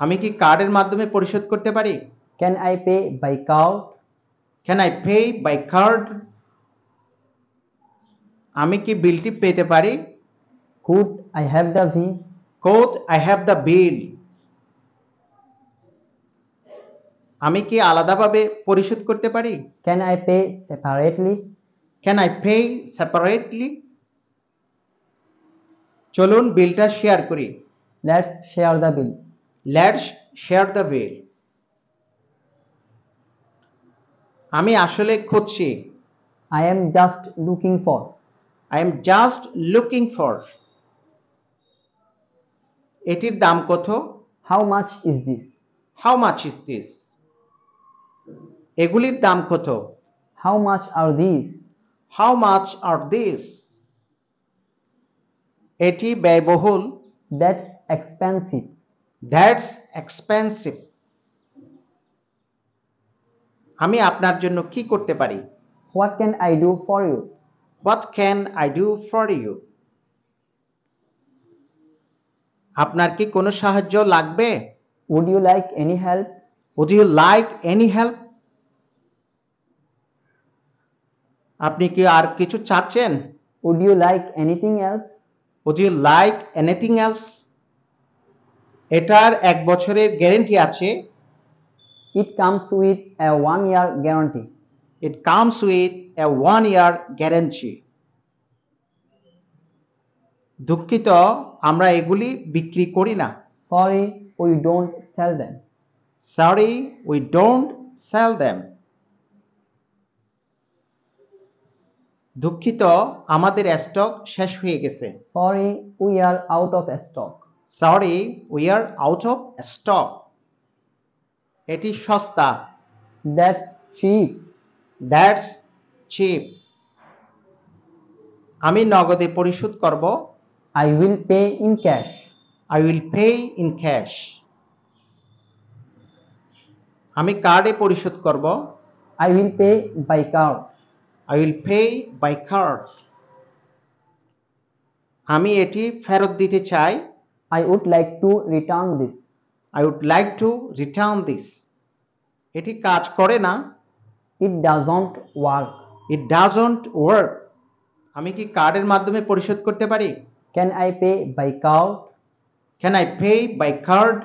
আমি কি কার্ডের মাধ্যমে পরিশোধ করতে পারি? Can I pay by card? Can I pay by card? আমি কি বিলটি পেতে পারি? Could I have the bill? Could I have the bill? আমি কি আলাদাভাবে পরিশোধ করতে পারি? Can I pay separately? Can I pay separately? চলুন বিলটা শেয়ার করি। Let's share the bill. Let's share the bill. আমি আসলে খুঁজছি। I am just looking for. I am just looking for. এটির দাম কত? How much is this? How much is this? এগুলির দাম কত? How much are these? How much are these? এটি ব্যয়বহুল। That's expensive. That's expensive. আমি আপনার জন্য কি করতে পারি? What can I do for you? What can I do for you? আপনার কি কোনো সাহায্য লাগবে? Would you like any help? Would you like any help? আপনি কি আর কিছু চাচ্ছেন? Would you like anything else? Would you like anything else? এটার 1 বছরের গ্যারান্টি আছে। It comes with a 1-year guarantee. It comes with a 1-year guarantee. দুঃখিত, আমরা এগুলি বিক্রি করি না। Sorry, we don't sell them. Sorry, we don't sell them. দুঃখিত, আমাদের স্টক শেষ হয়ে গেছে। Sorry, we are out of stock. Sorry, we are out of stock. এটি সস্তা। That's cheap. That's cheap. আমি নগদে পরিশোধ করব। I will pay in cash. I will pay in cash. আমি কার্ডে পরিশোধ করব। I will pay by card. I will pay by card. আমি এটি ফেরত দিতে চাই। I would like to return this. I would like to return this. এটি কাজ করে না। It doesn't work. It doesn't work. আমি কি কার্ডের মাধ্যমে পরিশোধ করতে পারি? Can I pay by card? Can I pay by card?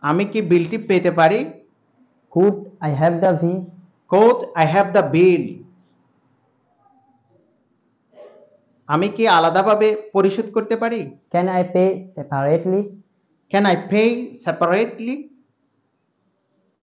আমি কি বিলটি পেতে পারি? Could I have the bill? Could I have the bill? আমি কি আলাদাভাবে পরিশোধ করতে পারি? Can I pay separately? Can I pay separately?